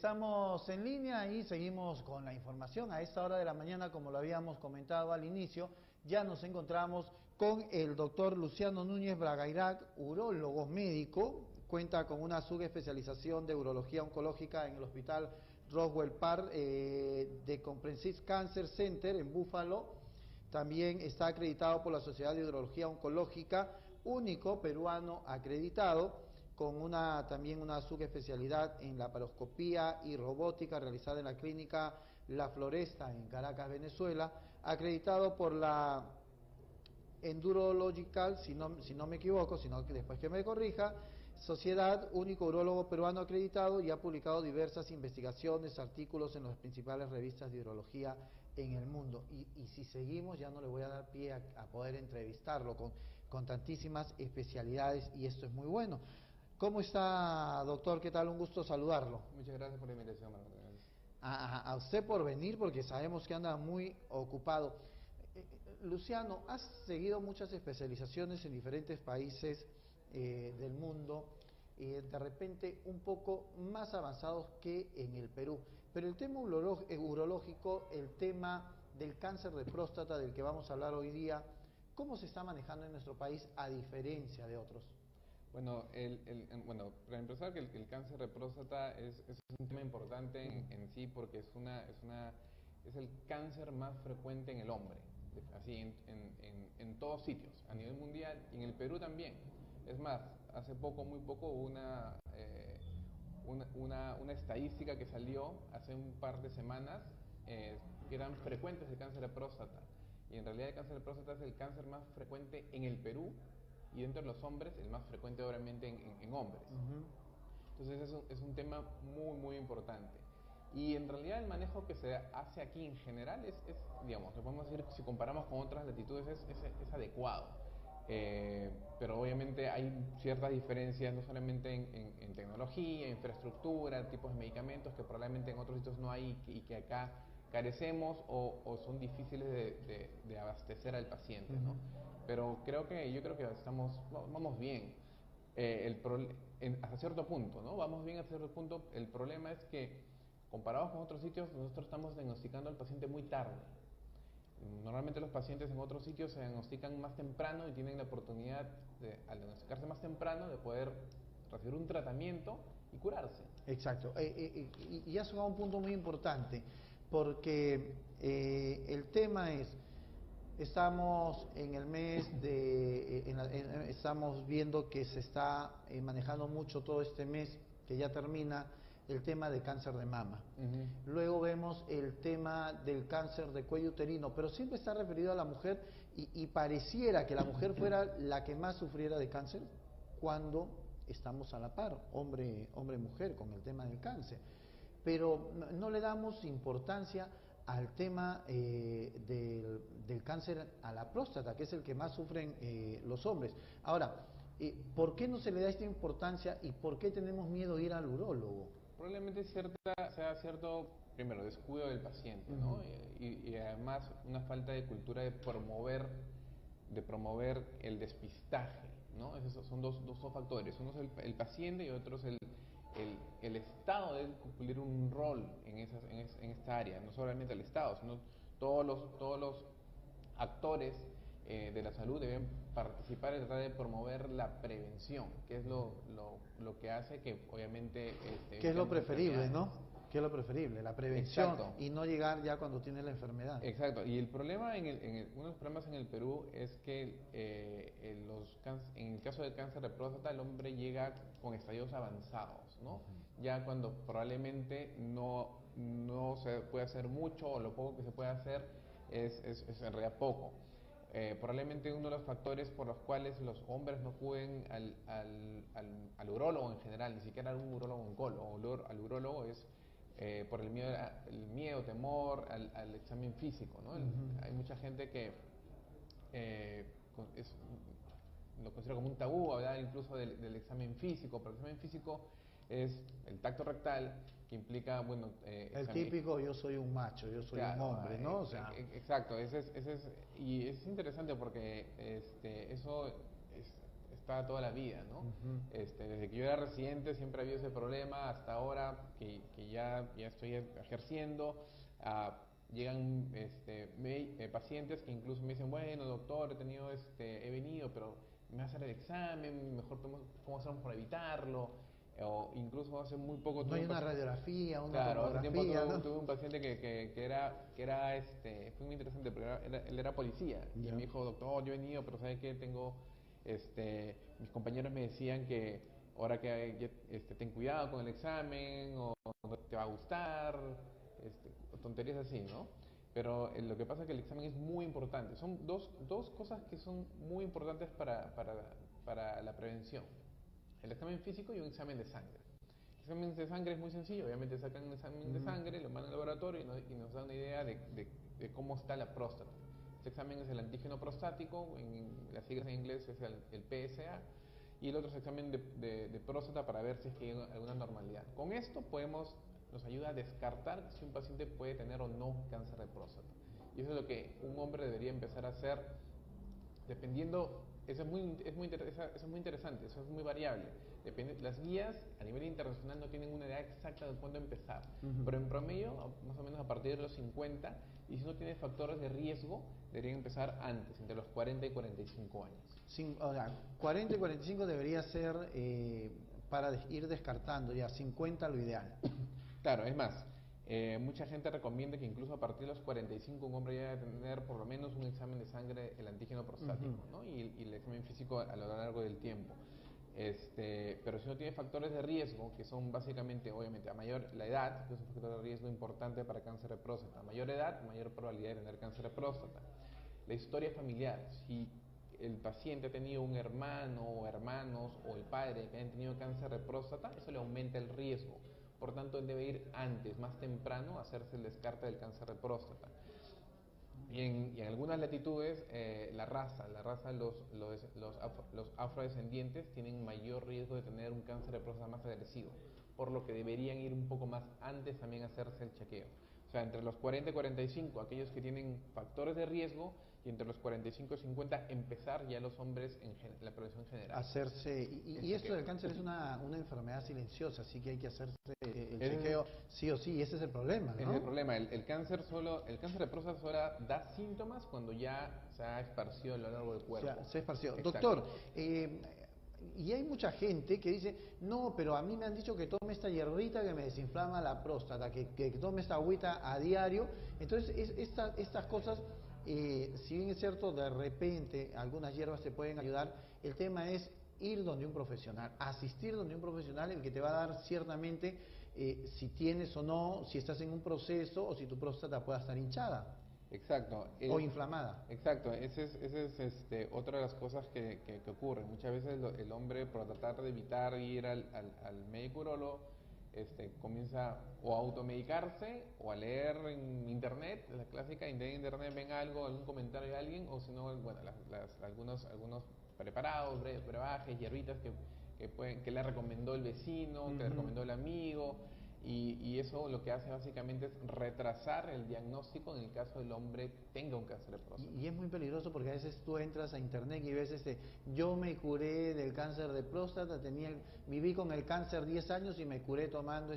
Estamos en línea y seguimos con la información. A esta hora de la mañana, como lo habíamos comentado al inicio, ya nos encontramos con el doctor Luciano Núñez Bragairac, urólogo médico. Cuenta con una subespecialización de urología oncológica en el Hospital Roswell Park de Comprehensive Cancer Center en Buffalo. También está acreditado por la Sociedad de Urología Oncológica, único peruano acreditado, con también una subespecialidad en laparoscopía y robótica realizada en la clínica La Floresta en Caracas, Venezuela, acreditado por la Endurological, si no me equivoco, sino que después que me corrija, Sociedad, único urólogo peruano acreditado, y ha publicado diversas investigaciones, artículos en las principales revistas de urología en el mundo. Y si seguimos, ya no le voy a dar pie a poder entrevistarlo con tantísimas especialidades, y esto es muy bueno. ¿Cómo está, doctor? ¿Qué tal? Un gusto saludarlo. Muchas gracias por la invitación, Marco. A usted por venir, porque sabemos que anda muy ocupado. Luciano, has seguido muchas especializaciones en diferentes países del mundo, de repente un poco más avanzados que en el Perú. Pero el tema urológico, el tema del cáncer de próstata del que vamos a hablar hoy día, ¿cómo se está manejando en nuestro país a diferencia de otros? Bueno, para empezar, que el cáncer de próstata es un tema importante en sí, porque es el cáncer más frecuente en el hombre, así en todos sitios, a nivel mundial, y en el Perú también. Es más, hace muy poco, hubo una estadística que salió hace un par de semanas, que eran frecuentes de cáncer de próstata, y en realidad el cáncer de próstata es el cáncer más frecuente en el Perú, y dentro de los hombres, el más frecuente obviamente en hombres. Entonces es un tema muy importante. Y en realidad el manejo que se hace aquí en general digamos, lo podemos decir, si comparamos con otras latitudes, es adecuado. Pero obviamente hay ciertas diferencias, no solamente en tecnología, infraestructura, tipos de medicamentos que probablemente en otros sitios no hay y que acá carecemos o son difíciles de abastecer al paciente, ¿no? Pero yo creo que vamos bien, hasta cierto punto, ¿no? Vamos bien hasta cierto punto. El problema es que, comparados con otros sitios, nosotros estamos diagnosticando al paciente muy tarde. Normalmente los pacientes en otros sitios se diagnostican más temprano y tienen la oportunidad, al diagnosticarse más temprano, de poder recibir un tratamiento y curarse. Exacto, y has llegado a un punto muy importante, porque el tema es, estamos en el mes estamos viendo que se está manejando mucho todo este mes, que ya termina, el tema de cáncer de mama. Luego vemos el tema del cáncer de cuello uterino, pero siempre está referido a la mujer, y pareciera que la mujer fuera la que más sufriera de cáncer, cuando estamos a la par, hombre-mujer, con el tema del cáncer. Pero no le damos importancia al tema del cáncer a la próstata, que es el que más sufren los hombres. Ahora, ¿por qué no se le da esta importancia y por qué tenemos miedo de ir al urólogo? Probablemente sea cierto, primero, descuido del paciente, ¿no? Y además una falta de cultura de promover el despistaje, ¿no? Esos son dos factores. Uno es el paciente y otro es el Estado debe cumplir un rol en esta área. No solamente el Estado, sino todos los actores de la salud deben participar y tratar de promover la prevención, que es lo que hace que obviamente... que es lo preferible, ¿no? Que es lo preferible, la prevención. Exacto. Y no llegar ya cuando tiene la enfermedad. Exacto, y el problema, uno de los problemas en el Perú es que en el caso del cáncer de próstata, el hombre llega con estadios avanzados, ¿no? Ya cuando probablemente no se puede hacer mucho, o lo poco que se puede hacer es en realidad poco. Probablemente uno de los factores por los cuales los hombres no acuden al urólogo en general, ni siquiera a un urólogo oncólogo, al urólogo, es por el miedo, temor al examen físico, ¿no? Hay mucha gente que lo considera como un tabú hablar incluso del examen físico, pero el examen físico es el tacto rectal, que implica, bueno... el típico, yo soy un macho, yo soy un hombre, ¿no? O sea... Exacto, y es interesante porque eso está toda la vida, ¿no? Desde que yo era residente siempre ha habido ese problema, hasta ahora que ya estoy ejerciendo, llegan pacientes que incluso me dicen, bueno, doctor, he venido, pero me va a hacer el examen, mejor ¿cómo hacemos para evitarlo? O incluso hace muy poco no hay una radiografía, una claro, hace tiempo tuve ¿no? un paciente que fue muy interesante, porque él era policía, y me dijo, doctor, yo he venido, pero ¿sabe qué? Mis compañeros me decían que ahora que ten cuidado con el examen, o no te va a gustar, tonterías así, ¿no? Pero lo que pasa es que el examen es muy importante. Son dos cosas que son muy importantes para la prevención. El examen físico y un examen de sangre. El examen de sangre es muy sencillo, obviamente sacan un examen de sangre, lo mandan al laboratorio y nos da una idea de cómo está la próstata. Este examen es el antígeno prostático, en las siglas en inglés es el PSA, y el otro es el examen de próstata para ver si es que hay alguna normalidad. Con esto nos ayuda a descartar si un paciente puede tener o no cáncer de próstata. Y eso es lo que un hombre debería empezar a hacer dependiendo. Eso es muy interesante, eso es muy variable. Las guías a nivel internacional no tienen una idea exacta de cuándo empezar, pero en promedio, más o menos a partir de los 50, y si no tiene factores de riesgo, deberían empezar antes, entre los 40 y 45 años. O sea, 40 y 45 debería ser para ir descartando, ya 50 lo ideal. Claro, es más, mucha gente recomienda que incluso a partir de los 45 un hombre ya debe tener por lo menos un examen de sangre, el antígeno prostático, ¿no? y el examen físico a lo largo del tiempo. Pero si no tiene factores de riesgo, que son básicamente, obviamente, la edad, que es un factor de riesgo importante para cáncer de próstata. A mayor edad, mayor probabilidad de tener cáncer de próstata. La historia familiar, si el paciente ha tenido un hermano o hermanos o el padre que hayan tenido cáncer de próstata, eso le aumenta el riesgo. Por tanto, él debe ir antes, más temprano, a hacerse el descarte del cáncer de próstata. Y en algunas latitudes, la raza, los afrodescendientes tienen mayor riesgo de tener un cáncer de próstata más agresivo, por lo que deberían ir un poco más antes también a hacerse el chequeo. O sea, entre los 40 y 45, aquellos que tienen factores de riesgo, y entre los 45 y 50, empezar ya los hombres en la prevención general. Hacerse, y esto del cáncer es una enfermedad silenciosa, así que hay que hacerse el chequeo sí o sí, y ese es el problema, ¿no? Ese es el problema, el cáncer de próstata solo da síntomas cuando ya se ha esparcido a lo largo del cuerpo. O sea, se ha esparcido. Exacto. Doctor, y hay mucha gente que dice, no, pero a mí me han dicho que tome esta hierbita que me desinflama la próstata, que tome esta agüita a diario. Entonces, estas cosas, si bien es cierto, de repente algunas hierbas te pueden ayudar, el tema es ir donde un profesional, asistir donde un profesional, el que te va a dar ciertamente si tienes o no, si estás en un proceso o si tu próstata pueda estar hinchada. Exacto. O inflamada. Exacto, esa es otra de las cosas que ocurren. Muchas veces el hombre, por tratar de evitar ir al médico urólogo, comienza o a automedicarse o a leer en internet, la clásica, en internet ven algo, algún comentario de alguien, o si no, bueno, algunos preparados, brebajes, hierbitas que le recomendó el vecino, que le recomendó el amigo. Y eso lo que hace básicamente es retrasar el diagnóstico en el caso del hombre tenga un cáncer de próstata. Y es muy peligroso porque a veces tú entras a internet y ves yo me curé del cáncer de próstata, viví con el cáncer 10 años y me curé tomando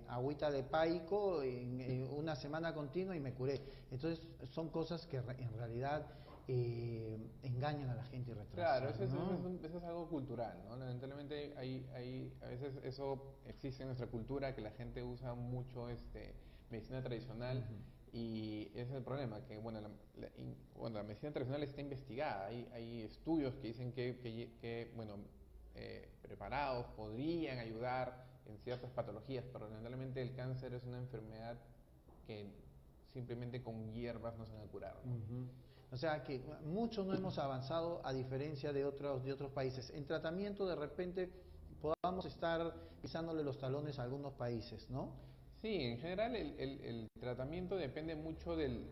agüita de paico en una semana continua y me curé. Entonces son cosas que en realidad engañan a la gente y retrasan. Claro, eso es algo cultural, ¿no? Lamentablemente a veces eso existe en nuestra cultura, que la gente usa mucho medicina tradicional, y ese es el problema, que bueno, la medicina tradicional está investigada, hay estudios que dicen que preparados podrían ayudar en ciertas patologías, pero lamentablemente el cáncer es una enfermedad que simplemente con hierbas no se van a curar, ¿no? O sea que mucho no hemos avanzado a diferencia de otros países. En tratamiento de repente podamos estar pisándole los talones a algunos países, ¿no? Sí, en general el tratamiento depende mucho del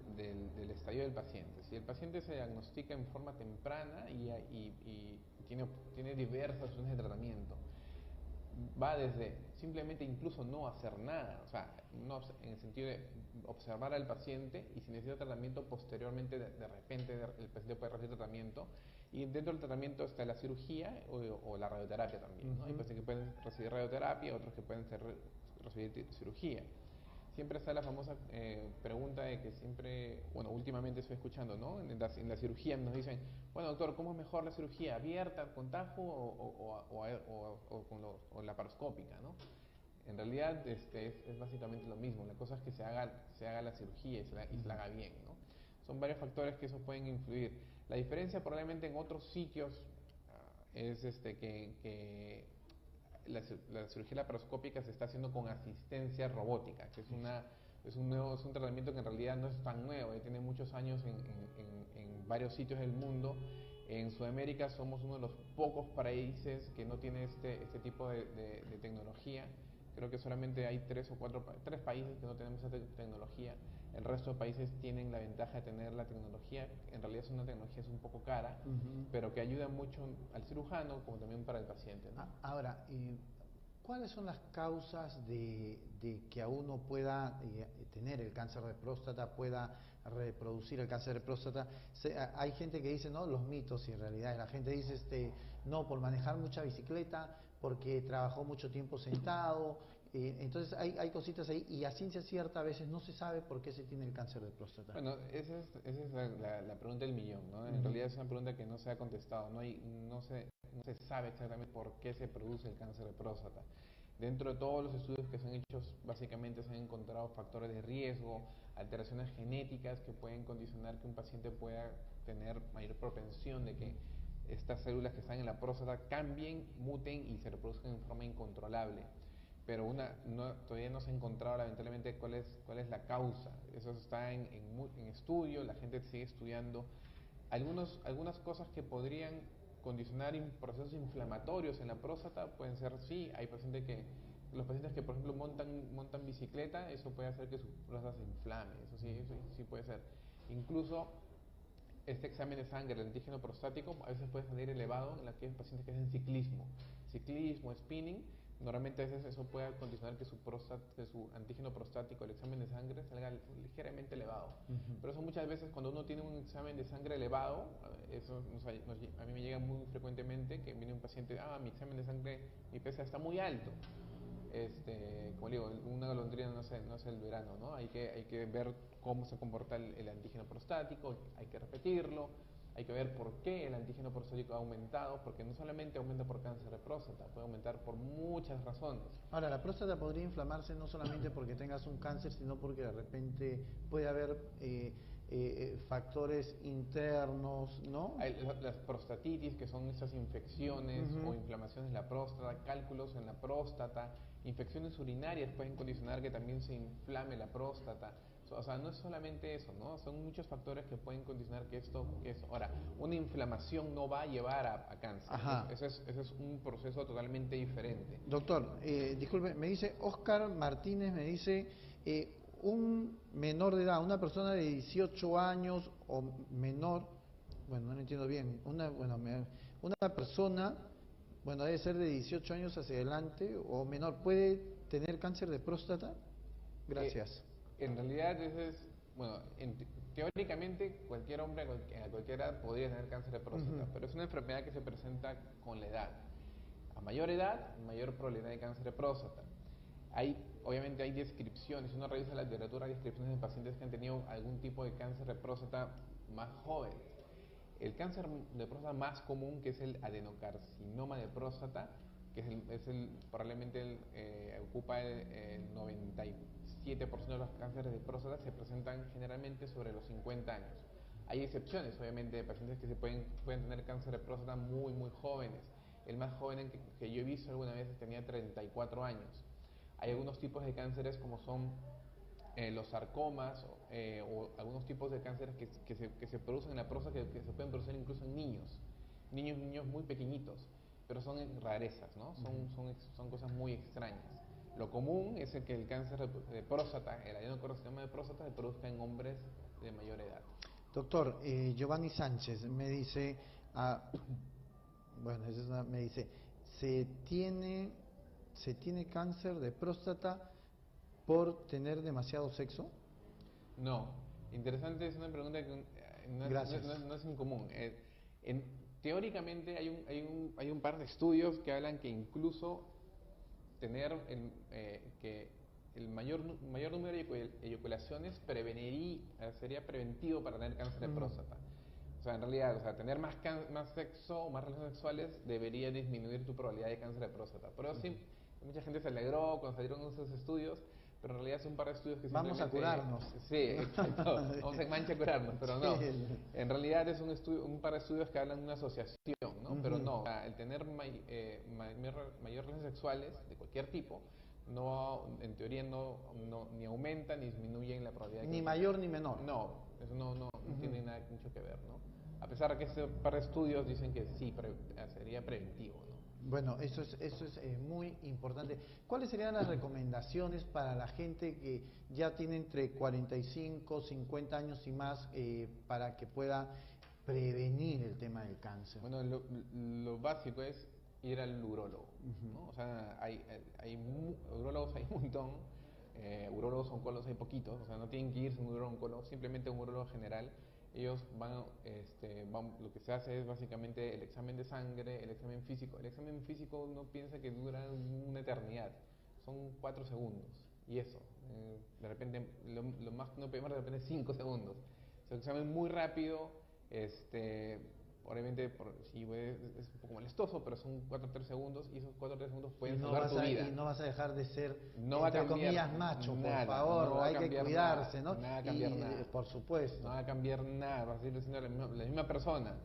estadio del paciente. Si el paciente se diagnostica en forma temprana y tiene diversas opciones de tratamiento, va desde simplemente incluso no hacer nada, o sea, no, en el sentido de observar al paciente y si necesita tratamiento posteriormente, de repente el paciente puede recibir tratamiento y dentro del tratamiento está la cirugía o la radioterapia también, ¿no? Hay pacientes que pueden recibir radioterapia, otros que pueden recibir cirugía. Siempre está la famosa pregunta de que siempre, bueno, últimamente estoy escuchando, ¿no? En la cirugía nos dicen, bueno, doctor, ¿cómo es mejor la cirugía? ¿Abierta, con tajo o laparoscópica, ¿no? En realidad es básicamente lo mismo. La cosa es que se haga la cirugía y se la haga bien, ¿no? Son varios factores que eso pueden influir. La diferencia probablemente en otros sitios es que la cirugía laparoscópica se está haciendo con asistencia robótica, que es un tratamiento que en realidad no es tan nuevo, ya tiene muchos años en varios sitios del mundo. En Sudamérica somos uno de los pocos países que no tiene este tipo de tecnología. Creo que solamente hay tres países que no tenemos esta tecnología. El resto de países tienen la ventaja de tener la tecnología. En realidad es una tecnología un poco cara, pero que ayuda mucho al cirujano como también para el paciente, ¿no? Ahora, ¿cuáles son las causas de que a uno pueda tener el cáncer de próstata, pueda reproducir el cáncer de próstata? Hay gente que dice, no, los mitos, y en realidad la gente dice, no, por manejar mucha bicicleta, porque trabajó mucho tiempo sentado. Entonces hay cositas ahí, y a ciencia cierta a veces no se sabe por qué se tiene el cáncer de próstata. Bueno, esa es la pregunta del millón, ¿no? En realidad es una pregunta que no se ha contestado, no se sabe exactamente por qué se produce el cáncer de próstata. Dentro de todos los estudios que se han hecho, básicamente se han encontrado factores de riesgo, alteraciones genéticas que pueden condicionar que un paciente pueda tener mayor propensión de que estas células que están en la próstata cambien, muten y se reproduzcan en forma incontrolable. Pero todavía no se ha encontrado lamentablemente cuál es la causa. Eso está en estudio, la gente sigue estudiando. Algunas cosas que podrían condicionar procesos inflamatorios en la próstata pueden ser, sí, los pacientes que por ejemplo montan bicicleta, eso puede hacer que su próstata se inflame, eso sí puede ser. Incluso este examen de sangre, el antígeno prostático, a veces puede salir elevado en aquellos pacientes que hacen ciclismo, spinning. Normalmente a veces eso puede condicionar que su antígeno prostático, el examen de sangre, salga ligeramente elevado. Pero eso muchas veces cuando uno tiene un examen de sangre elevado, a mí me llega muy frecuentemente que viene un paciente, mi examen de sangre, mi PSA está muy alto. Como digo, una golondrina no es el verano, ¿no? Hay que ver cómo se comporta el antígeno prostático, hay que repetirlo. Hay que ver por qué el antígeno prostático ha aumentado, porque no solamente aumenta por cáncer de próstata, puede aumentar por muchas razones. Ahora, la próstata podría inflamarse no solamente porque tengas un cáncer, sino porque de repente puede haber factores internos, ¿no? Hay las prostatitis, que son esas infecciones o inflamaciones en la próstata, cálculos en la próstata, infecciones urinarias pueden condicionar que también se inflame la próstata. O sea, no es solamente eso, ¿no? Son muchos factores que pueden condicionar que esto. Ahora, una inflamación no va a llevar a cáncer. Ese es un proceso totalmente diferente. Doctor, disculpe, me dice Oscar Martínez, me dice, un menor de edad, una persona de 18 años o menor, bueno, no lo entiendo bien, una persona, bueno, debe ser de 18 años hacia adelante o menor, ¿puede tener cáncer de próstata? Gracias. En realidad, teóricamente cualquier hombre a cualquier edad podría tener cáncer de próstata, pero es una enfermedad que se presenta con la edad. A mayor edad, mayor probabilidad de cáncer de próstata. Obviamente hay descripciones, si uno revisa la literatura, hay descripciones de pacientes que han tenido algún tipo de cáncer de próstata más joven. El cáncer de próstata más común, que es el adenocarcinoma de próstata, que probablemente ocupa el 97% de los cánceres de próstata, se presentan generalmente sobre los 50 años. Hay excepciones, obviamente, de pacientes que pueden tener cáncer de próstata muy, muy jóvenes. El más joven que yo he visto alguna vez tenía 34 años. Hay algunos tipos de cánceres como son los sarcomas o algunos tipos de cánceres que se producen en la próstata que se pueden producir incluso en niños muy pequeñitos, pero son rarezas, ¿no? Son cosas muy extrañas. Lo común es que el cáncer de próstata, el adenocarcinoma de próstata, se produzca en hombres de mayor edad. Doctor, Giovanni Sánchez me dice, me dice, ¿Se tiene cáncer de próstata por tener demasiado sexo? No, interesante, es una pregunta que no es incomún. Teóricamente hay un par de estudios que hablan que incluso tener que el mayor número de eyaculaciones sería preventivo para tener cáncer de próstata. O sea, en realidad, tener más sexo o más relaciones sexuales debería disminuir tu probabilidad de cáncer de próstata. Pero sí, mucha gente se alegró cuando salieron esos estudios, pero en realidad es un par de estudios que vamos a curarnos. Sí, exacto. Vamos en mancha a curarnos, pero no. En realidad es un par de estudios que hablan de una asociación, ¿no? Pero no, el tener mayor relaciones sexuales de cualquier tipo, en teoría ni aumenta ni disminuye la probabilidad de ni mayor ni menor. No, eso no tiene mucho que ver, ¿no? A pesar de que ese par de estudios dicen que sí, sería preventivo, ¿no? Bueno, eso es muy importante. ¿Cuáles serían las recomendaciones para la gente que ya tiene entre 45, 50 años y más para que pueda prevenir el tema del cáncer? Bueno, lo básico es ir al urólogo, ¿no? O sea, urólogos hay un montón, urólogos oncólogos hay poquitos, o sea, no tienen que irse a un urólogo oncólogo, simplemente un urólogo general. Ellos lo que se hace es básicamente el examen de sangre, el examen físico. El examen físico uno piensa que dura una eternidad, son 4 segundos, y eso, de repente, lo más que uno puede de repente 5 segundos. Es un examen muy rápido, obviamente es un poco molestoso, pero son 4-3 segundos, y esos 4-3 segundos pueden salvar tu vida. Y no vas a dejar de ser, no entre comillas, macho, nada, por favor, no hay que cuidarse, nada, ¿no? No va a cambiar nada. Por supuesto. No va a cambiar nada, vas a seguir siendo la misma persona.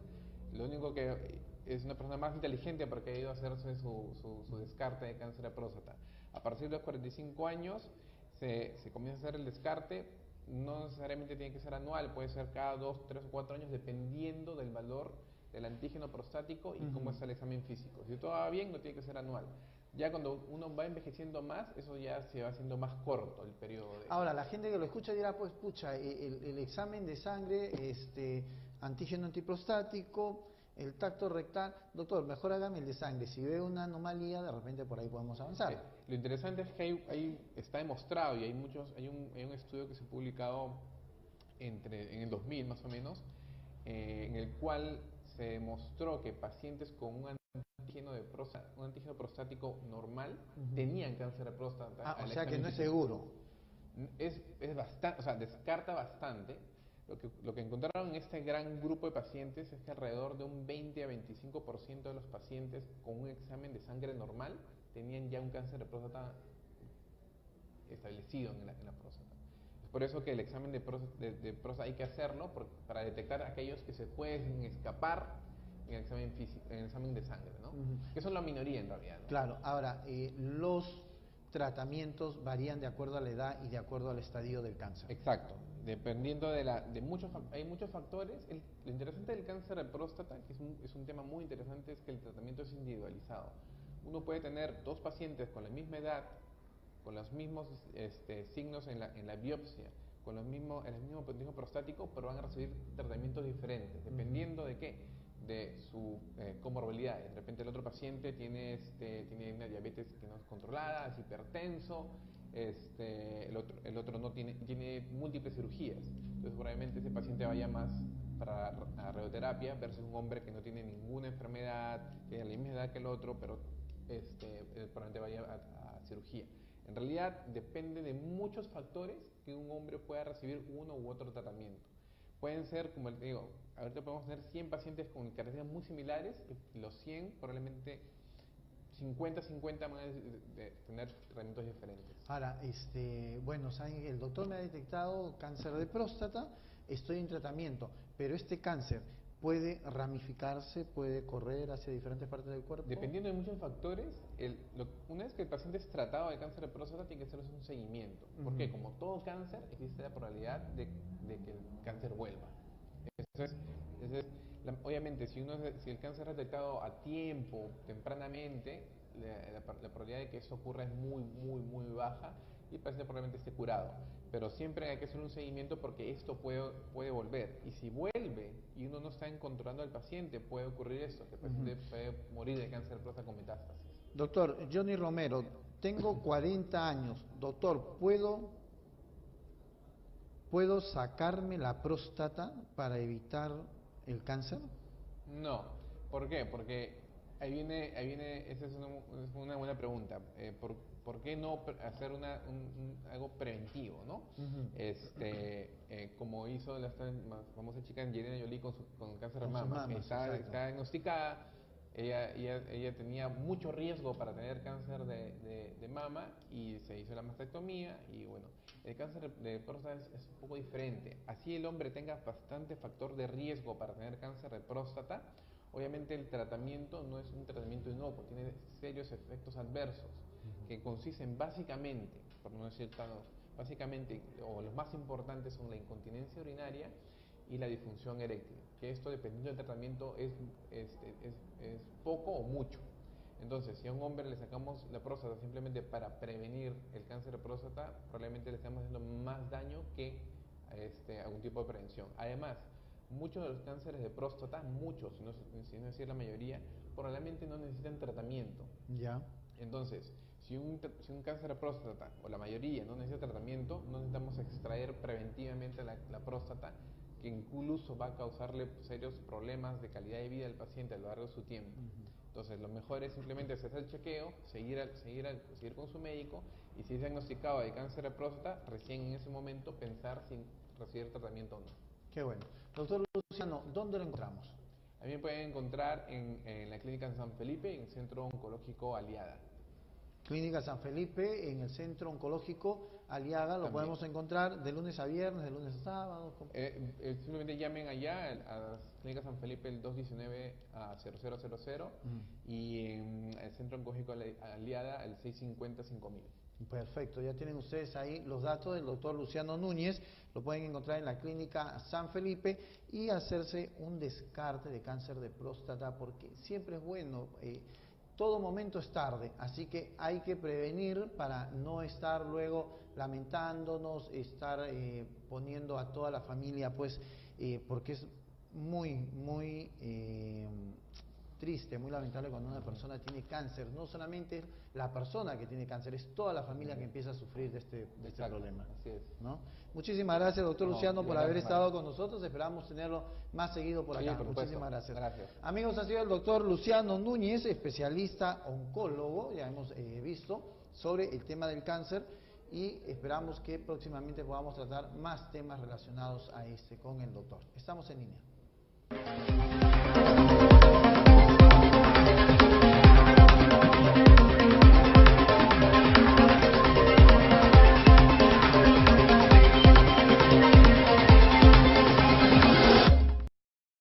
Lo único que es una persona más inteligente porque ha ido a hacerse su descarte de cáncer de próstata. A partir de los 45 años se comienza a hacer el descarte. No necesariamente tiene que ser anual, puede ser cada 2, 3 o 4 años, dependiendo del valor del antígeno prostático y cómo está el examen físico. Si todo va bien, no tiene que ser anual. Ya cuando uno va envejeciendo más, eso ya se va haciendo más corto el periodo de... Ahora, la gente que lo escucha dirá, pues, pucha, el examen de sangre, antígeno antiprostático, el tacto rectal, doctor, mejor hágame el de sangre. Si ve una anomalía, de repente por ahí podemos avanzar. Lo interesante es que está demostrado, y hay un estudio que se ha publicado en el 2000 más o menos, en el cual se demostró que pacientes con un antígeno prostático normal tenían cáncer de próstata. O sea que no es seguro. Es bastante, o sea, descarta bastante. Lo que encontraron en este gran grupo de pacientes es que alrededor de un 20 a 25% de los pacientes con un examen de sangre normal tenían ya un cáncer de próstata establecido en la próstata. Es por eso que el examen de próstata hay que hacerlo para detectar aquellos que se pueden escapar en el examen físico, en el examen de sangre, ¿no? Que son la minoría en realidad, ¿no? Claro, ahora, los tratamientos varían de acuerdo a la edad y de acuerdo al estadio del cáncer. Exacto, dependiendo hay muchos factores. Lo interesante del cáncer de próstata, que es un tema muy interesante, es que el tratamiento es individualizado. Uno puede tener 2 pacientes con la misma edad, con los mismos signos en la biopsia, con el mismo antígeno prostático, pero van a recibir tratamientos diferentes, dependiendo de qué, de su comorbilidad. De repente el otro paciente tiene una diabetes que no es controlada, es hipertenso, el otro no tiene múltiples cirugías. Entonces probablemente ese paciente vaya más para radioterapia versus un hombre que no tiene ninguna enfermedad, que tiene la misma edad que el otro, pero probablemente vaya a cirugía. En realidad depende de muchos factores que un hombre pueda recibir uno u otro tratamiento. Pueden ser, como les digo, ahorita podemos tener 100 pacientes con características muy similares, y los 100 probablemente 50-50 van a tener tratamientos diferentes. Ahora, bueno, saben, el doctor me ha detectado cáncer de próstata, estoy en tratamiento, pero este cáncer puede ramificarse, puede correr hacia diferentes partes del cuerpo. Dependiendo de muchos factores, una vez que el paciente es tratado de cáncer de próstata, tiene que hacerse un seguimiento. Porque como todo cáncer, existe la probabilidad de que el cáncer vuelva. Entonces, obviamente, si el cáncer es detectado a tiempo, tempranamente, la probabilidad de que eso ocurra es muy, muy, muy baja, y el paciente probablemente esté curado. Pero siempre hay que hacer un seguimiento porque esto puede volver. Y si vuelve y uno no está controlando al paciente, puede ocurrir esto, que el paciente puede morir de cáncer de próstata con metástasis. Doctor, Johnny Romero, tengo 40 años. Doctor, ¿puedo sacarme la próstata para evitar el cáncer? No. ¿Por qué? Porque esa es una buena pregunta. ¿Por qué no hacer algo preventivo, ¿no? Como hizo la famosa chica Angelina Jolie con cáncer de mama, que está diagnosticada. Ella tenía mucho riesgo para tener cáncer de mama y se hizo la mastectomía y bueno, el cáncer de próstata es un poco diferente. Así el hombre tenga bastante factor de riesgo para tener cáncer de próstata, obviamente el tratamiento no es un tratamiento inocuo, tiene serios efectos adversos que consisten básicamente, por no decir básicamente, o los más importantes son la incontinencia urinaria y la disfunción eréctil, que esto dependiendo del tratamiento es poco o mucho. Entonces, si a un hombre le sacamos la próstata simplemente para prevenir el cáncer de próstata, probablemente le estamos haciendo más daño que algún tipo de prevención. Además, muchos de los cánceres de próstata, si no decir la mayoría, probablemente no necesitan tratamiento. Ya. Entonces, si un cáncer de próstata, o la mayoría, no necesita tratamiento, no necesitamos extraer preventivamente la próstata, que incluso va a causarle serios problemas de calidad de vida al paciente a lo largo de su tiempo. Entonces, lo mejor es simplemente hacer el chequeo, seguir con su médico, y si es diagnosticado de cáncer de próstata, recién en ese momento pensar si recibir tratamiento o no. Qué bueno. Doctor Luciano, ¿dónde lo encontramos? A mí me pueden encontrar en la Clínica San Felipe, en el Centro Oncológico Aliada. Clínica San Felipe, en el Centro Oncológico Aliaga, lo podemos encontrar de lunes a viernes, de lunes a sábado. Simplemente llamen allá a Clínica San Felipe el 219-0000 y en el Centro Oncológico Aliada el 650-5000. Perfecto, ya tienen ustedes ahí los datos del doctor Luciano Núñez, lo pueden encontrar en la Clínica San Felipe y hacerse un descarte de cáncer de próstata, porque siempre es bueno. Todo momento es tarde, así que hay que prevenir para no estar luego lamentándonos, estar poniendo a toda la familia, pues, porque es muy triste, muy lamentable cuando una persona tiene cáncer. No solamente la persona que tiene cáncer, es toda la familia que empieza a sufrir de este problema. Así es. ¿No? Muchísimas gracias, doctor Luciano, por haber estado con nosotros. Esperamos tenerlo más seguido por acá. Muchísimas gracias. Amigos, ha sido el doctor Luciano Núñez, especialista oncólogo, ya hemos visto, sobre el tema del cáncer, y esperamos que próximamente podamos tratar más temas relacionados a con el doctor. Estamos en línea.